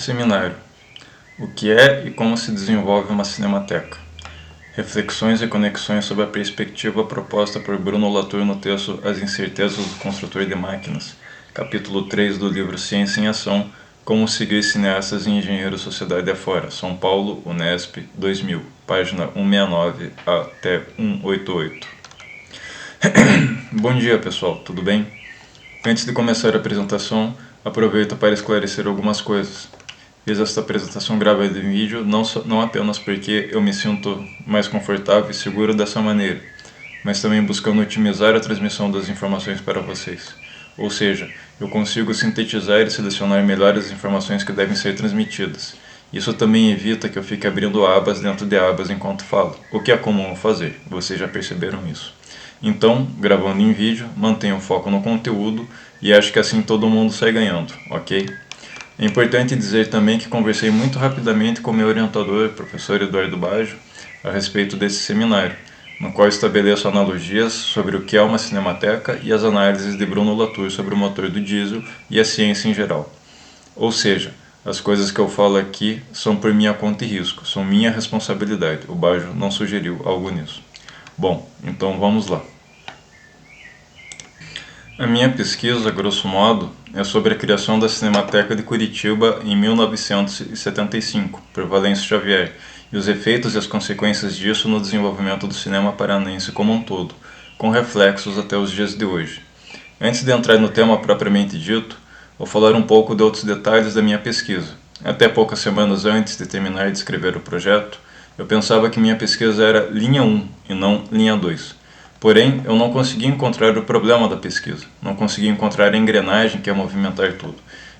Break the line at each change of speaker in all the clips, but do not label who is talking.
Seminário: o que é e como se desenvolve uma cinemateca? Reflexões e conexões sobre a perspectiva proposta por Bruno Latour no texto As Incertezas do Construtor de Máquinas, capítulo 3 do livro Ciência em Ação, Como seguir cineastas e engenheiros sociedade afora, São Paulo, Unesp, 2000, página 169 até 188. Bom dia, pessoal, tudo bem? Antes de começar a apresentação, aproveito para esclarecer algumas coisas. Fiz esta apresentação gravada em vídeo não apenas porque eu me sinto mais confortável e seguro dessa maneira, mas também buscando otimizar a transmissão das informações para vocês. Ou seja, eu consigo sintetizar e selecionar melhor as informações que devem ser transmitidas. Isso também evita que eu fique abrindo abas dentro de abas enquanto falo, o que é comum fazer, vocês já perceberam isso. Então, gravando em vídeo, mantenho o foco no conteúdo e acho que assim todo mundo sai ganhando, ok? É importante dizer também que conversei muito rapidamente com meu orientador, professor Eduardo Baggio, a respeito desse seminário, no qual estabeleço analogias sobre o que é uma cinemateca e as análises de Bruno Latour sobre o motor do diesel e a ciência em geral. Ou seja, as coisas que eu falo aqui são por minha conta e risco, são minha responsabilidade, o Baggio não sugeriu algo nisso. Bom, então vamos lá. A minha pesquisa, grosso modo, é sobre a criação da Cinemateca de Curitiba em 1975, por Valêncio Xavier, e os efeitos e as consequências disso no desenvolvimento do cinema paranaense como um todo, com reflexos até os dias de hoje. Antes de entrar no tema propriamente dito, vou falar um pouco de outros detalhes da minha pesquisa. Até poucas semanas antes de terminar de escrever o projeto, eu pensava que minha pesquisa era linha 1 e não linha 2. Porém, eu não consegui encontrar o problema da pesquisa, não consegui encontrar a engrenagem que ia movimentar tudo.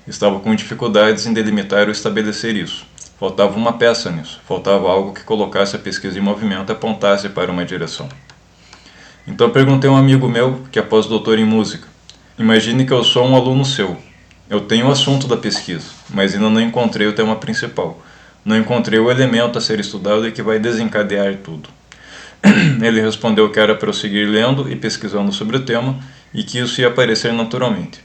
Estava com dificuldades em delimitar ou estabelecer isso. Faltava uma peça nisso, faltava algo que colocasse a pesquisa em movimento e apontasse para uma direção. Então perguntei a um amigo meu, que é pós-doutor em música: imagine que eu sou um aluno seu. Eu tenho o assunto da pesquisa, mas ainda não encontrei o tema principal. Não encontrei o elemento a ser estudado e que vai desencadear tudo. Ele respondeu que era para eu seguir lendo e pesquisando sobre o tema e que isso ia aparecer naturalmente.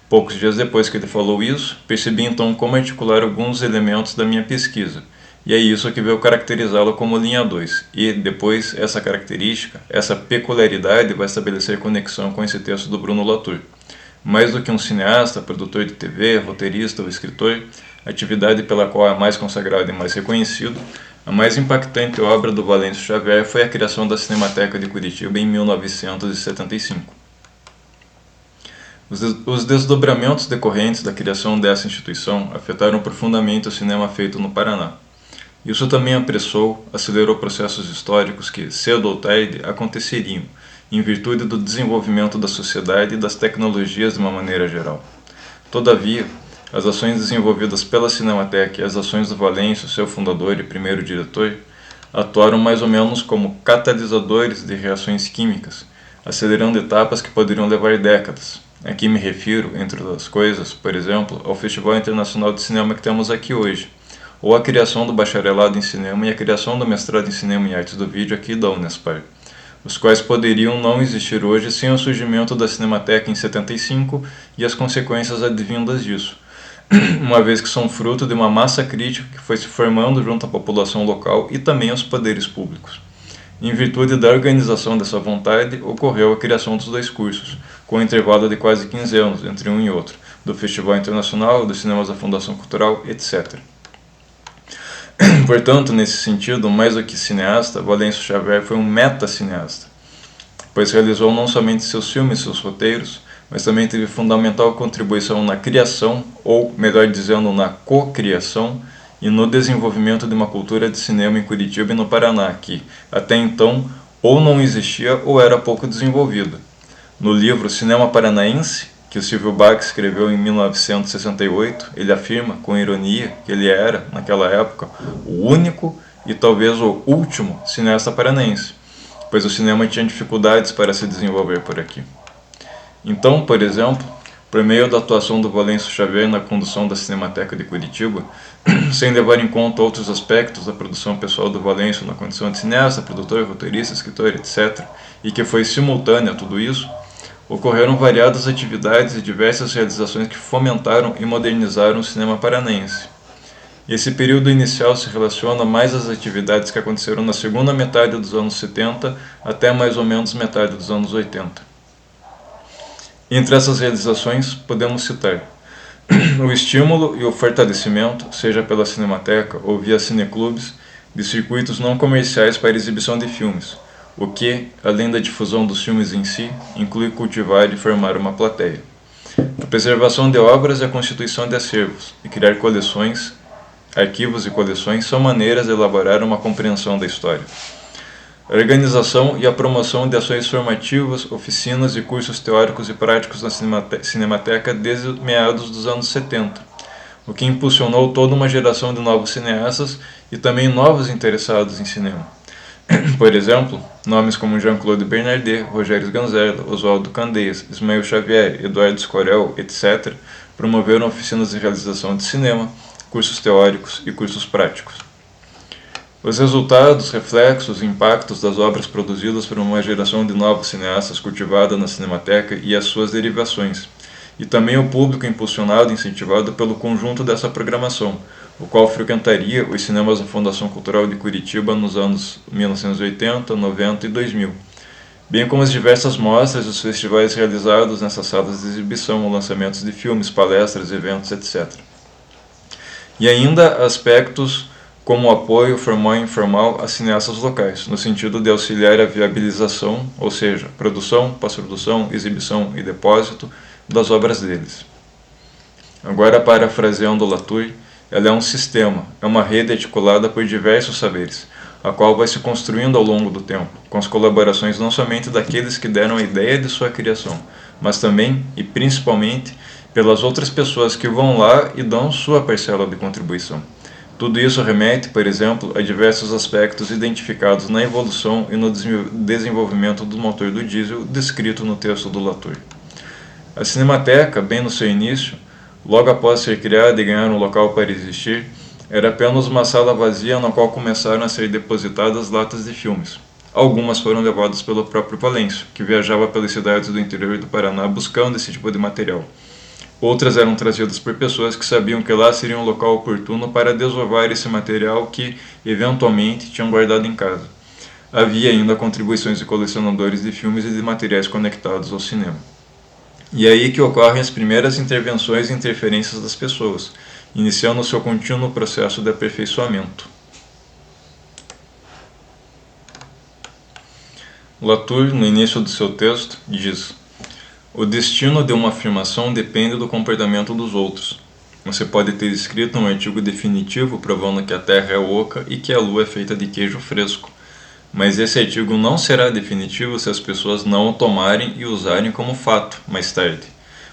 Poucos dias depois que ele falou isso, percebi então como articular alguns elementos da minha pesquisa, e é isso que veio caracterizá-la como linha 2, e depois essa característica, essa peculiaridade vai estabelecer conexão com esse texto do Bruno Latour. Mais do que um cineasta, produtor de TV, roteirista ou escritor, atividade pela qual é mais consagrado e mais reconhecido, a mais impactante obra do Valêncio Xavier foi a criação da Cinemateca de Curitiba em 1975. Os desdobramentos decorrentes da criação dessa instituição afetaram profundamente o cinema feito no Paraná. Isso também apressou, acelerou processos históricos que, cedo ou tarde, aconteceriam, em virtude do desenvolvimento da sociedade e das tecnologias de uma maneira geral. Todavia, as ações desenvolvidas pela Cinemateca e as ações do Valêncio, seu fundador e primeiro diretor, atuaram mais ou menos como catalisadores de reações químicas, acelerando etapas que poderiam levar décadas. Aqui me refiro, entre outras coisas, por exemplo, ao Festival Internacional de Cinema que temos aqui hoje, ou a criação do bacharelado em cinema e a criação do mestrado em cinema e artes do vídeo aqui da Unespar, os quais poderiam não existir hoje sem o surgimento da Cinemateca em 75 e as consequências advindas disso, uma vez que são fruto de uma massa crítica que foi se formando junto à população local e também aos poderes públicos. Em virtude da organização dessa vontade, ocorreu a criação dos dois cursos, com um intervalo de quase 15 anos entre um e outro, do Festival Internacional, dos cinemas da Fundação Cultural, etc. Portanto, nesse sentido, mais do que cineasta, Valêncio Xavier foi um meta-cineasta, pois realizou não somente seus filmes e seus roteiros, mas também teve fundamental contribuição na criação, ou, melhor dizendo, na co-criação, e no desenvolvimento de uma cultura de cinema em Curitiba e no Paraná, que, até então, ou não existia ou era pouco desenvolvida. No livro Cinema Paranaense, que o Silvio Bach escreveu em 1968, ele afirma, com ironia, que ele era, naquela época, o único e talvez o último cineasta paranaense, pois o cinema tinha dificuldades para se desenvolver por aqui. Então, por exemplo, por meio da atuação do Valêncio Xavier na condução da Cinemateca de Curitiba, sem levar em conta outros aspectos da produção pessoal do Valêncio na condição de cineasta, produtor, roteirista, escritor, etc., e que foi simultânea a tudo isso, ocorreram variadas atividades e diversas realizações que fomentaram e modernizaram o cinema paranaense. Esse período inicial se relaciona mais às atividades que aconteceram na segunda metade dos anos 70 até mais ou menos metade dos anos 80. Entre essas realizações, podemos citar o estímulo e o fortalecimento, seja pela Cinemateca ou via cineclubes, de circuitos não comerciais para exibição de filmes, o que, além da difusão dos filmes em si, inclui cultivar e formar uma plateia. A preservação de obras e a constituição de acervos, e criar coleções, arquivos e coleções são maneiras de elaborar uma compreensão da história. A organização e a promoção de ações formativas, oficinas e cursos teóricos e práticos na Cinemateca desde meados dos anos 70, o que impulsionou toda uma geração de novos cineastas e também novos interessados em cinema. Por exemplo, nomes como Jean-Claude Bernardet, Rogério Sganzerla, Oswaldo Candeias, Ismael Xavier, Eduardo Escorel, etc., promoveram oficinas de realização de cinema, cursos teóricos e cursos práticos. Os resultados, reflexos e impactos das obras produzidas por uma geração de novos cineastas cultivada na Cinemateca e as suas derivações, e também o público impulsionado e incentivado pelo conjunto dessa programação, o qual frequentaria os cinemas da Fundação Cultural de Curitiba nos anos 1980, 90 e 2000, bem como as diversas mostras e os festivais realizados nessas salas de exibição, lançamentos de filmes, palestras, eventos, etc. E ainda aspectos como o apoio formal e informal a cineastas locais, no sentido de auxiliar a viabilização, ou seja, produção, pós-produção, exibição e depósito das obras deles. Agora, parafraseando Latour, ela é um sistema, é uma rede articulada por diversos saberes, a qual vai se construindo ao longo do tempo, com as colaborações não somente daqueles que deram a ideia de sua criação, mas também, e principalmente, pelas outras pessoas que vão lá e dão sua parcela de contribuição. Tudo isso remete, por exemplo, a diversos aspectos identificados na evolução e no desenvolvimento do motor do diesel descrito no texto do Latour. A Cinemateca, bem no seu início, logo após ser criada e ganhar um local para existir, era apenas uma sala vazia na qual começaram a ser depositadas latas de filmes. Algumas foram levadas pelo próprio Valêncio, que viajava pelas cidades do interior do Paraná buscando esse tipo de material. Outras eram trazidas por pessoas que sabiam que lá seria um local oportuno para desovar esse material que, eventualmente, tinham guardado em casa. Havia ainda contribuições de colecionadores de filmes e de materiais conectados ao cinema. E é aí que ocorrem as primeiras intervenções e interferências das pessoas, iniciando o seu contínuo processo de aperfeiçoamento. Latour, no início do seu texto, diz: o destino de uma afirmação depende do comportamento dos outros. Você pode ter escrito um artigo definitivo provando que a Terra é oca e que a Lua é feita de queijo fresco, mas esse artigo não será definitivo se as pessoas não o tomarem e usarem como fato mais tarde.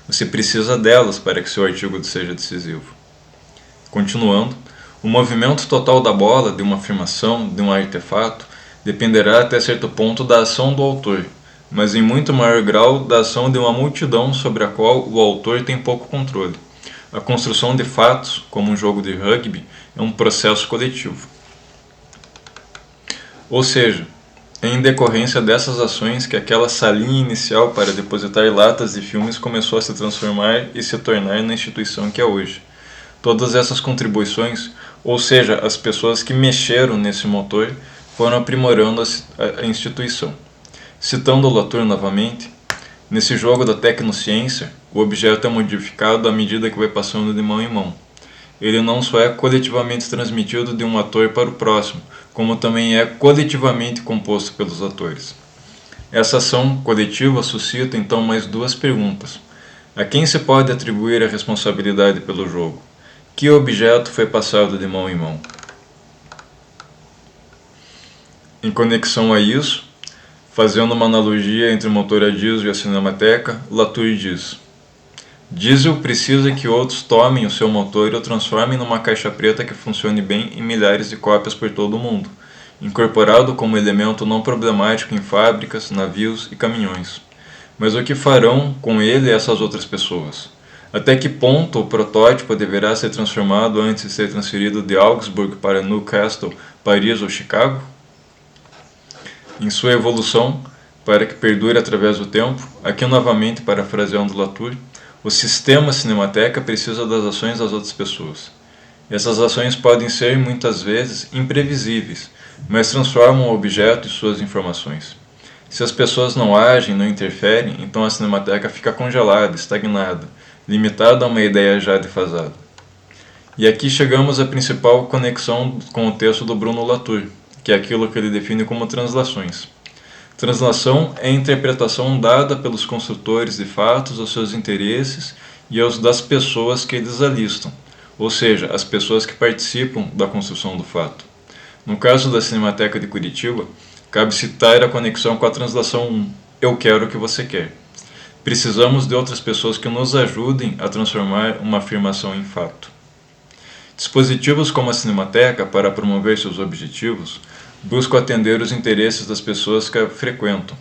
Você precisa delas para que seu artigo seja decisivo. Continuando, o movimento total da bola, de uma afirmação, de um artefato, dependerá até certo ponto da ação do autor, mas em muito maior grau da ação de uma multidão sobre a qual o autor tem pouco controle. A construção de fatos, como um jogo de rugby, é um processo coletivo. Ou seja, é em decorrência dessas ações que aquela salinha inicial para depositar latas de filmes começou a se transformar e se tornar na instituição que é hoje. Todas essas contribuições, ou seja, as pessoas que mexeram nesse motor, foram aprimorando a instituição. Citando Latour novamente, nesse jogo da tecnociência, o objeto é modificado à medida que vai passando de mão em mão. Ele não só é coletivamente transmitido de um ator para o próximo, como também é coletivamente composto pelos atores. Essa ação coletiva suscita então mais duas perguntas. A quem se pode atribuir a responsabilidade pelo jogo? Que objeto foi passado de mão em mão? Em conexão a isso, fazendo uma analogia entre o motor a diesel e a Cinemateca, Latour diz: diesel precisa que outros tomem o seu motor e o transformem numa caixa preta que funcione bem em milhares de cópias por todo o mundo, incorporado como elemento não problemático em fábricas, navios e caminhões. Mas o que farão com ele essas outras pessoas? Até que ponto o protótipo deverá ser transformado antes de ser transferido de Augsburg para Newcastle, Paris ou Chicago? Em sua evolução, para que perdure através do tempo, aqui novamente parafraseando Latour, o sistema Cinemateca precisa das ações das outras pessoas. Essas ações podem ser, muitas vezes, imprevisíveis, mas transformam o objeto e suas informações. Se as pessoas não agem, não interferem, então a Cinemateca fica congelada, estagnada, limitada a uma ideia já defasada. E aqui chegamos à principal conexão com o texto do Bruno Latour, que é aquilo que ele define como translações. Translação é a interpretação dada pelos construtores de fatos aos seus interesses e aos das pessoas que eles alistam, ou seja, as pessoas que participam da construção do fato. No caso da Cinemateca de Curitiba, cabe citar a conexão com a translação 1, eu quero o que você quer. Precisamos de outras pessoas que nos ajudem a transformar uma afirmação em fato. Dispositivos como a Cinemateca, para promover seus objetivos, buscam atender os interesses das pessoas que a frequentam.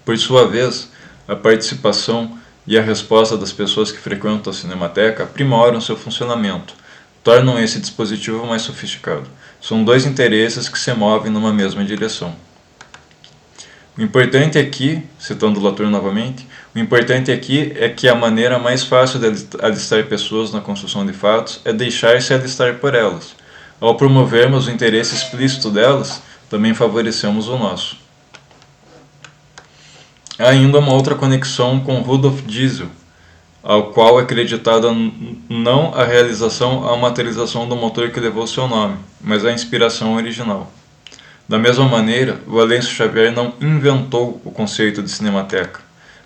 Por sua vez, a participação e a resposta das pessoas que frequentam a Cinemateca aprimoram seu funcionamento, tornam esse dispositivo mais sofisticado. São dois interesses que se movem numa mesma direção. O importante aqui, citando Latour novamente, o importante aqui é que a maneira mais fácil de alistar pessoas na construção de fatos é deixar-se alistar por elas. Ao promovermos o interesse explícito delas, também favorecemos o nosso. Há ainda uma outra conexão com Rudolf Diesel, ao qual é acreditada não a realização ou a materialização do motor que levou seu nome, mas a inspiração original. Da mesma maneira, Valêncio Xavier não inventou o conceito de cinemateca,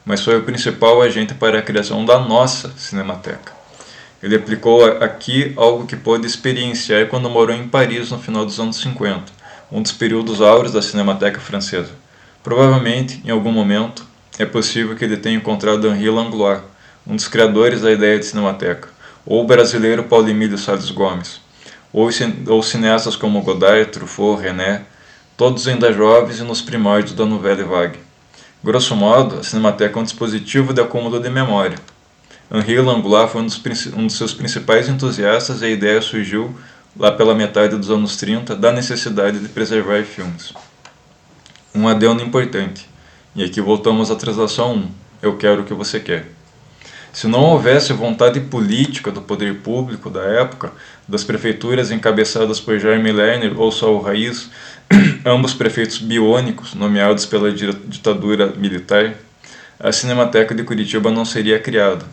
mas foi o principal agente para a criação da nossa Cinemateca. Ele aplicou aqui algo que pôde experienciar quando morou em Paris no final dos anos 50, um dos períodos áureos da Cinemateca francesa. Provavelmente, em algum momento, é possível que ele tenha encontrado Henri Langlois, um dos criadores da ideia de cinemateca, ou o brasileiro Paulo Emílio Salles Gomes, ou cineastas como Godard, Truffaut, René, todos ainda jovens e nos primórdios da Nouvelle Vague. Grosso modo, a Cinemateca é um dispositivo de acúmulo de memória. Henri Langlois foi um dos seus principais entusiastas e a ideia surgiu, lá pela metade dos anos 30, da necessidade de preservar filmes. Um adendo importante, e aqui voltamos à translação 1, eu quero o que você quer. Se não houvesse vontade política do poder público da época, das prefeituras encabeçadas por Jaime Lerner ou Saul Raiz, ambos prefeitos biônicos nomeados pela ditadura militar, a Cinemateca de Curitiba não seria criada.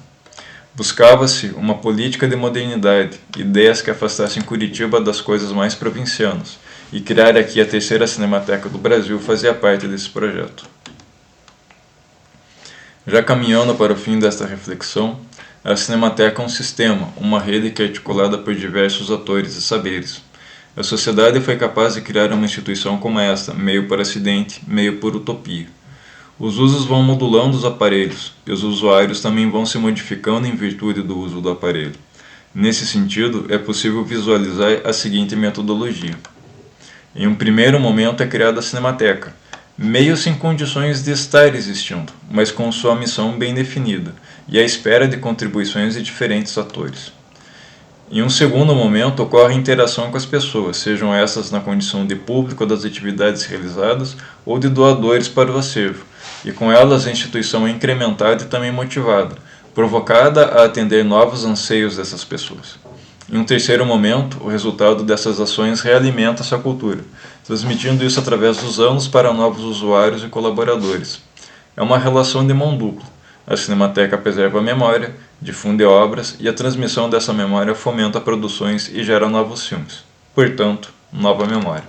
Buscava-se uma política de modernidade, ideias que afastassem Curitiba das coisas mais provincianas, e criar aqui a terceira Cinemateca do Brasil fazia parte desse projeto. Já caminhando para o fim desta reflexão, a Cinemateca é um sistema, uma rede que é articulada por diversos atores e saberes. A sociedade foi capaz de criar uma instituição como esta, meio por acidente, meio por utopia. Os usos vão modulando os aparelhos, e os usuários também vão se modificando em virtude do uso do aparelho. Nesse sentido, é possível visualizar a seguinte metodologia. Em um primeiro momento é criada a Cinemateca, meio sem condições de estar existindo, mas com sua missão bem definida, e à espera de contribuições de diferentes atores. Em um segundo momento ocorre a interação com as pessoas, sejam essas na condição de público das atividades realizadas ou de doadores para o acervo, e com elas a instituição é incrementada e também motivada, provocada a atender novos anseios dessas pessoas. Em um terceiro momento, o resultado dessas ações realimenta essa cultura, transmitindo isso através dos anos para novos usuários e colaboradores. É uma relação de mão dupla. A Cinemateca preserva a memória, difunde obras e a transmissão dessa memória fomenta produções e gera novos filmes. Portanto, nova memória.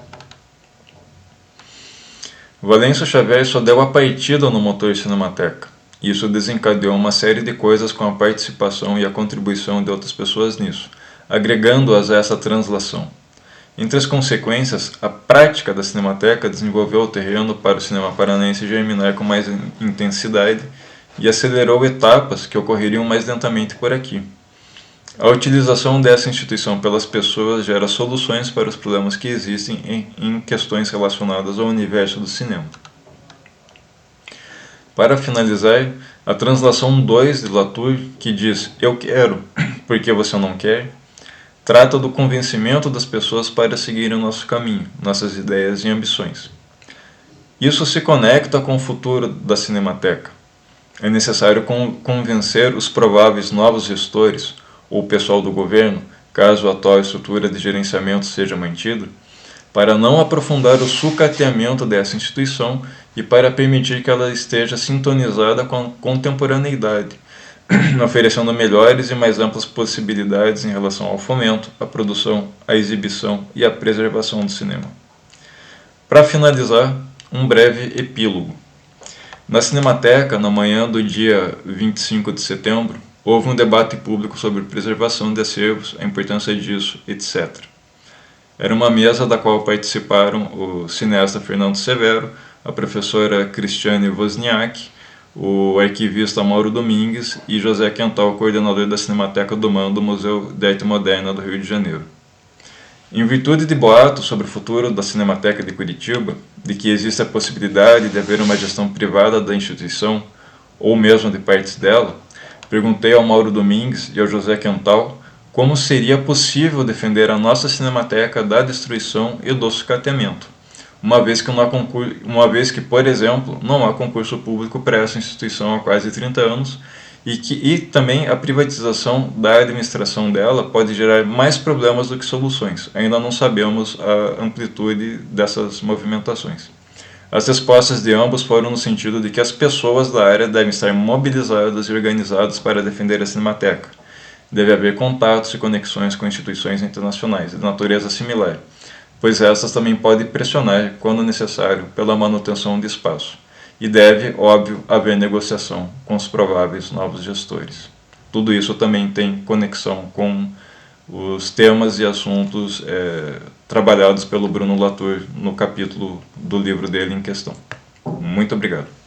Valêncio Xavier só deu a partida no motor Cinemateca. Isso desencadeou uma série de coisas com a participação e a contribuição de outras pessoas nisso, agregando-as a essa translação. Entre as consequências, a prática da Cinemateca desenvolveu o terreno para o cinema paranaense germinar com mais intensidade e acelerou etapas que ocorreriam mais lentamente por aqui. A utilização dessa instituição pelas pessoas gera soluções para os problemas que existem em questões relacionadas ao universo do cinema. Para finalizar, a translação 2 de Latour, que diz "eu quero, porque você não quer", trata do convencimento das pessoas para seguirem o nosso caminho, nossas ideias e ambições. Isso se conecta com o futuro da Cinemateca. É necessário convencer os prováveis novos gestores, ou o pessoal do governo, caso a atual estrutura de gerenciamento seja mantida, para não aprofundar o sucateamento dessa instituição e para permitir que ela esteja sintonizada com a contemporaneidade, oferecendo melhores e mais amplas possibilidades em relação ao fomento, à produção, à exibição e à preservação do cinema. Para finalizar, um breve epílogo. Na Cinemateca, na manhã do dia 25 de setembro, houve um debate público sobre preservação de acervos, a importância disso, etc. Era uma mesa da qual participaram o cineasta Fernando Severo, a professora Cristiane Wozniak, o arquivista Mauro Domingues e José Quental, coordenador da Cinemateca do MAN do Museu de Arte Moderna do Rio de Janeiro. Em virtude de boatos sobre o futuro da Cinemateca de Curitiba, de que existe a possibilidade de haver uma gestão privada da instituição, ou mesmo de partes dela, perguntei ao Mauro Domingues e ao José Quental como seria possível defender a nossa Cinemateca da destruição e do sucateamento, uma vez que, por exemplo, não há concurso público para essa instituição há quase 30 anos e também a privatização da administração dela pode gerar mais problemas do que soluções. Ainda não sabemos a amplitude dessas movimentações. As respostas de ambos foram no sentido de que as pessoas da área devem estar mobilizadas e organizadas para defender a Cinemateca. Deve haver contatos e conexões com instituições internacionais de natureza similar, pois essas também podem pressionar, quando necessário, pela manutenção de espaço. E deve, óbvio, haver negociação com os prováveis novos gestores. Tudo isso também tem conexão com os temas e assuntos trabalhados pelo Bruno Latour no capítulo do livro dele em questão. Muito obrigado.